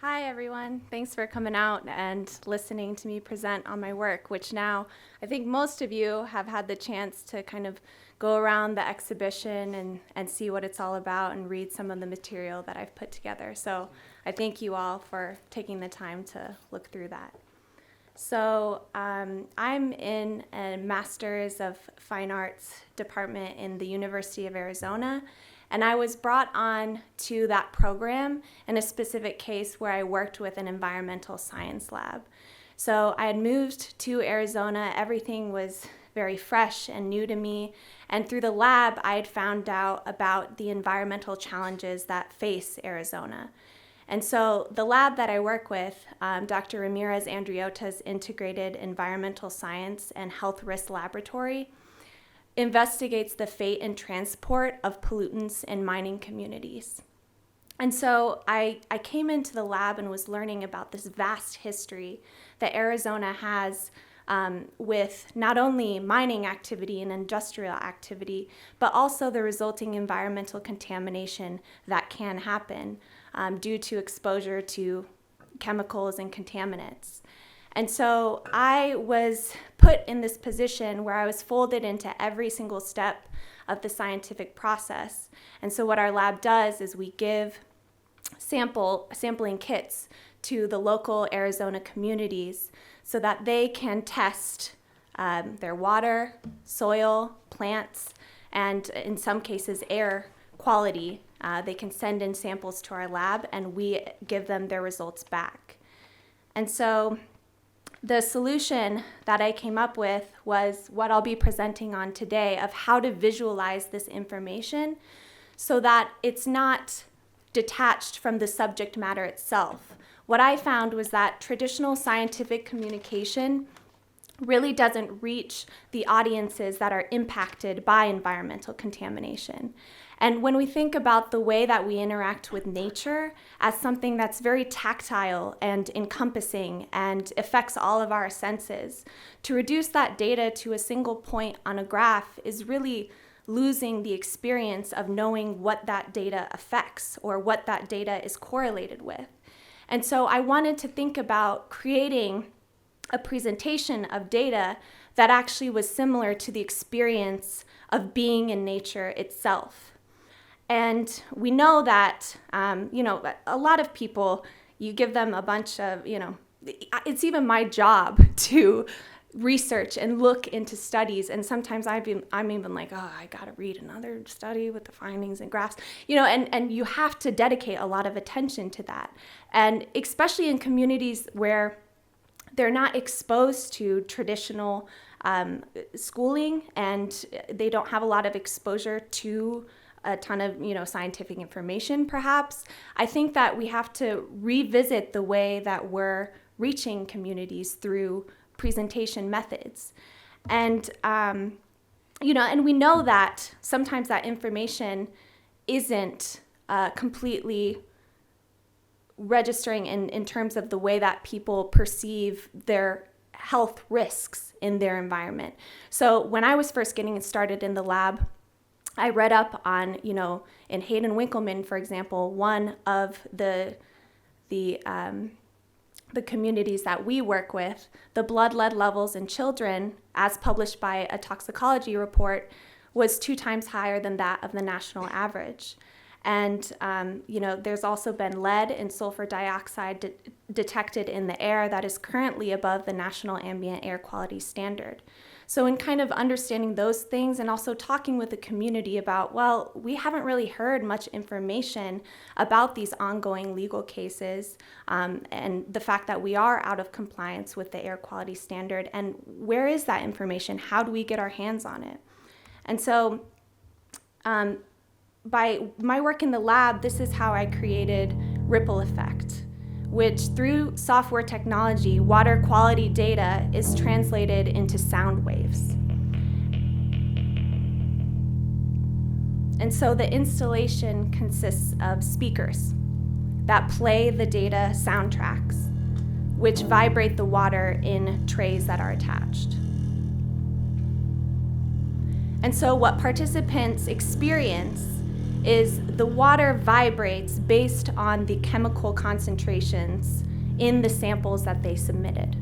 Hi, everyone. Thanks for coming out and listening to me present on my work, which now I think most of you have had the chance to kind of go around the exhibition and see what it's all about and read some of the material that I've put together. So I thank you all for taking the time to look through that. So I'm in a Master's of Fine Arts department in the University of Arizona, and I was brought on to that program in a specific case where I worked with an environmental science lab. So I had moved to Arizona. Everything was very fresh and new to me. And through the lab, I had found out about the environmental challenges that face Arizona. And so the lab that I work with, Dr. Ramirez Andriota's Integrated Environmental Science and Health Risk Laboratory, investigates the fate and transport of pollutants in mining communities. And so I came into the lab and was learning about this vast history that Arizona has with not only mining activity and industrial activity, but also the resulting environmental contamination that can happen due to exposure to chemicals and contaminants. And so I was put in this position where I was folded into every single step of the scientific process. And so what our lab does is we give sampling kits to the local Arizona communities so that they can test their water, soil, plants, and in some cases air quality. They can send in samples to our lab and we give them their results back. And so the solution that I came up with was what I'll be presenting on today of how to visualize this information so that it's not detached from the subject matter itself. What I found was that traditional scientific communication really doesn't reach the audiences that are impacted by environmental contamination. And when we think about the way that we interact with nature as something that's very tactile and encompassing and affects all of our senses, to reduce that data to a single point on a graph is really losing the experience of knowing what that data affects or what that data is correlated with. And so I wanted to think about creating a presentation of data that actually was similar to the experience of being in nature itself. And we know that, a lot of people, you give them a bunch of, it's even my job to research and look into studies. And sometimes I'm even like, I got to read another study with the findings and graphs, and you have to dedicate a lot of attention to that. And especially in communities where they're not exposed to traditional schooling and they don't have a lot of exposure to a ton of scientific information perhaps. I think that we have to revisit the way that we're reaching communities through presentation methods. And and we know that sometimes that information isn't completely registering in terms of the way that people perceive their health risks in their environment. So when I was first getting started in the lab, I read up on, in Hayden Winkleman, for example, one of the communities that we work with, the blood lead levels in children, as published by a toxicology report, was 2 times higher than that of the national average. And, there's also been lead and sulfur dioxide detected in the air that is currently above the national ambient air quality standard. So in kind of understanding those things and also talking with the community about, well, we haven't really heard much information about these ongoing legal cases and the fact that we are out of compliance with the air quality standard. And where is that information? How do we get our hands on it? And so by my work in the lab, this is how I created Ripple Effect, which through software technology, water quality data is translated into sound waves. And so the installation consists of speakers that play the data soundtracks, which vibrate the water in trays that are attached. And so what participants experience is the water vibrates based on the chemical concentrations in the samples that they submitted.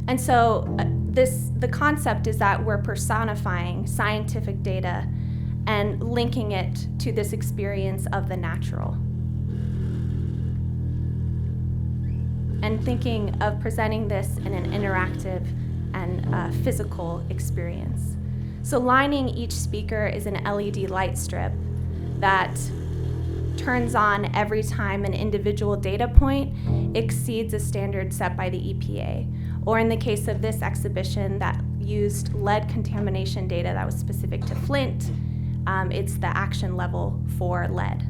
And so the concept is that we're personifying scientific data and linking it to this experience of the natural. And thinking of presenting this in an interactive and physical experience. So lining each speaker is an LED light strip that turns on every time an individual data point exceeds a standard set by the EPA. Or in the case of this exhibition that used lead contamination data that was specific to Flint, it's the action level for lead.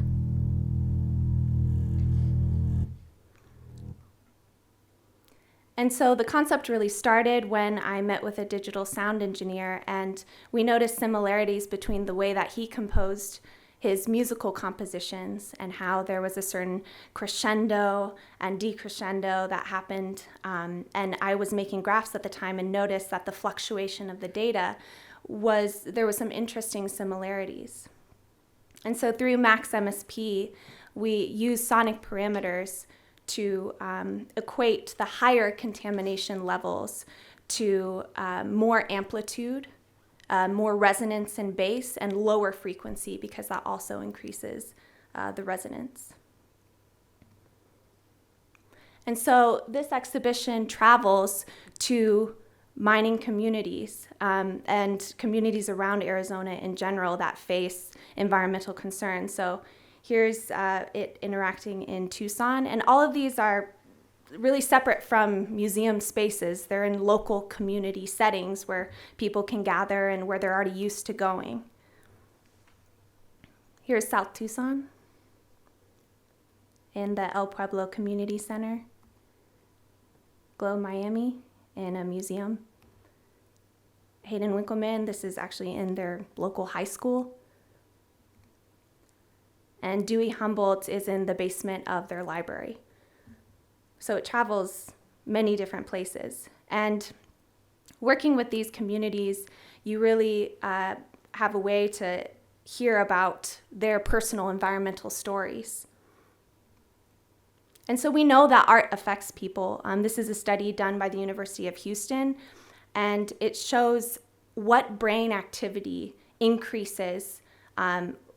And so the concept really started when I met with a digital sound engineer, and we noticed similarities between the way that he composed his musical compositions and how there was a certain crescendo and decrescendo that happened. And I was making graphs at the time and noticed that the fluctuation of the data there was some interesting similarities. And so through Max MSP, we use sonic parameters to equate the higher contamination levels to more amplitude, more resonance and bass, and lower frequency, because that also increases the resonance. And so this exhibition travels to mining communities and communities around Arizona in general that face environmental concerns. So here's it interacting in Tucson, and all of these are really separate from museum spaces. They're in local community settings where people can gather and where they're already used to going. Here's South Tucson in the El Pueblo Community Center. Glow Miami in a museum. Hayden Winkleman, this is actually in their local high school. And Dewey Humboldt is in the basement of their library. So it travels many different places. And working with these communities, you really have a way to hear about their personal environmental stories. And so we know that art affects people. This is a study done by the University of Houston, and it shows what brain activity increases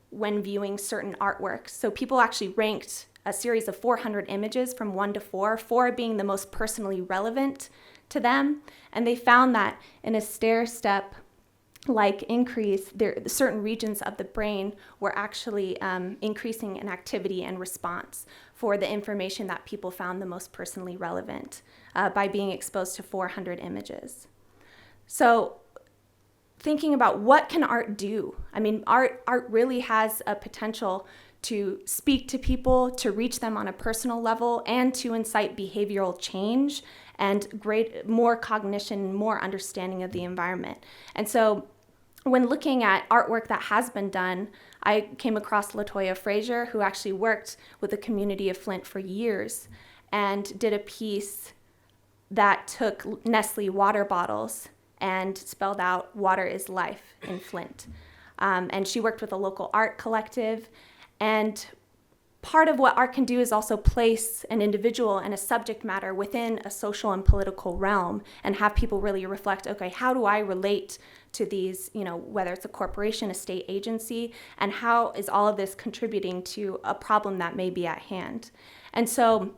when viewing certain artworks. So people actually ranked a series of 400 images from 1 to 4, 4 being the most personally relevant to them. And they found that in a stair-step-like increase, certain regions of the brain were actually increasing in activity and response for the information that people found the most personally relevant by being exposed to 400 images. So thinking about what can art do? I mean, art really has a potential to speak to people, to reach them on a personal level, and to incite behavioral change and more cognition, more understanding of the environment. And so when looking at artwork that has been done, I came across LaToya Frazier, who actually worked with the community of Flint for years and did a piece that took Nestle water bottles and spelled out "Water is life" in Flint. And she worked with a local art collective. And part of what art can do is also place an individual and a subject matter within a social and political realm and have people really reflect, okay, how do I relate to these, whether it's a corporation, a state agency, and how is all of this contributing to a problem that may be at hand? And so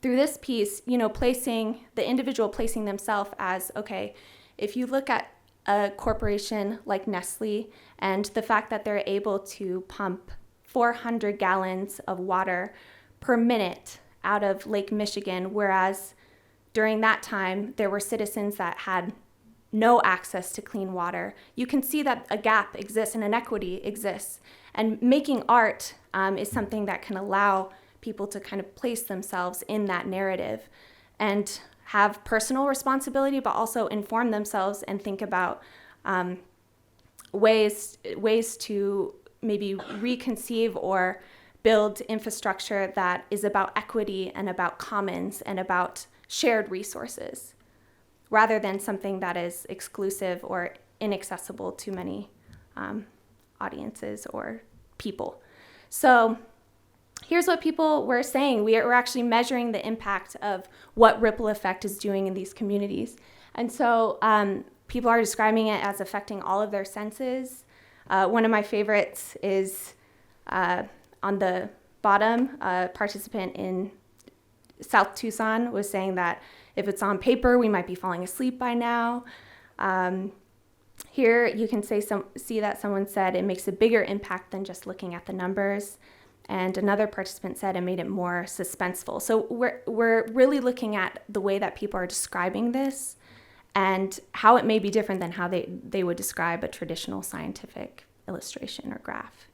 through this piece, placing the individual, placing themselves as, okay, if you look at a corporation like Nestle and the fact that they're able to pump 400 gallons of water per minute out of Lake Michigan, whereas during that time there were citizens that had no access to clean water, you can see that a gap exists and inequity exists. And making art is something that can allow people to kind of place themselves in that narrative and have personal responsibility, but also inform themselves and think about ways to maybe reconceive or build infrastructure that is about equity and about commons and about shared resources, rather than something that is exclusive or inaccessible to many audiences or people. So here's what people were saying. We're actually measuring the impact of what ripple effect is doing in these communities. And so people are describing it as affecting all of their senses. One of my favorites is on the bottom, a participant in South Tucson was saying that if it's on paper, we might be falling asleep by now. Here you can see that someone said it makes a bigger impact than just looking at the numbers. And another participant said it made it more suspenseful. So we're really looking at the way that people are describing this and how it may be different than how they would describe a traditional scientific illustration or graph.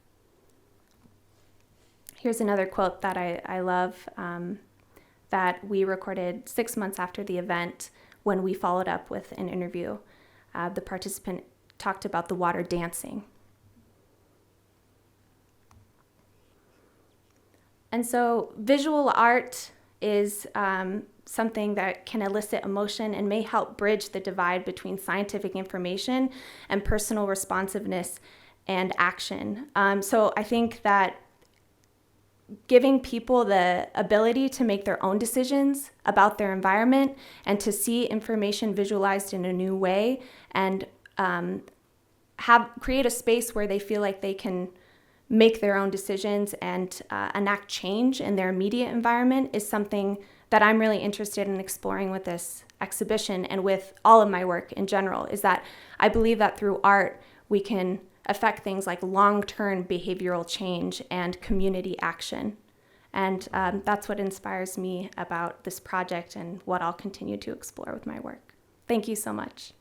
Here's another quote that I love that we recorded 6 months after the event when we followed up with an interview. The participant talked about the water dancing. And so visual art is something that can elicit emotion and may help bridge the divide between scientific information and personal responsiveness and action. So I think that giving people the ability to make their own decisions about their environment and to see information visualized in a new way and create a space where they feel like they can make their own decisions and enact change in their immediate environment is something that I'm really interested in exploring with this exhibition and with all of my work in general, is that I believe that through art we can affect things like long-term behavioral change and community action. And that's what inspires me about this project and what I'll continue to explore with my work. Thank you so much.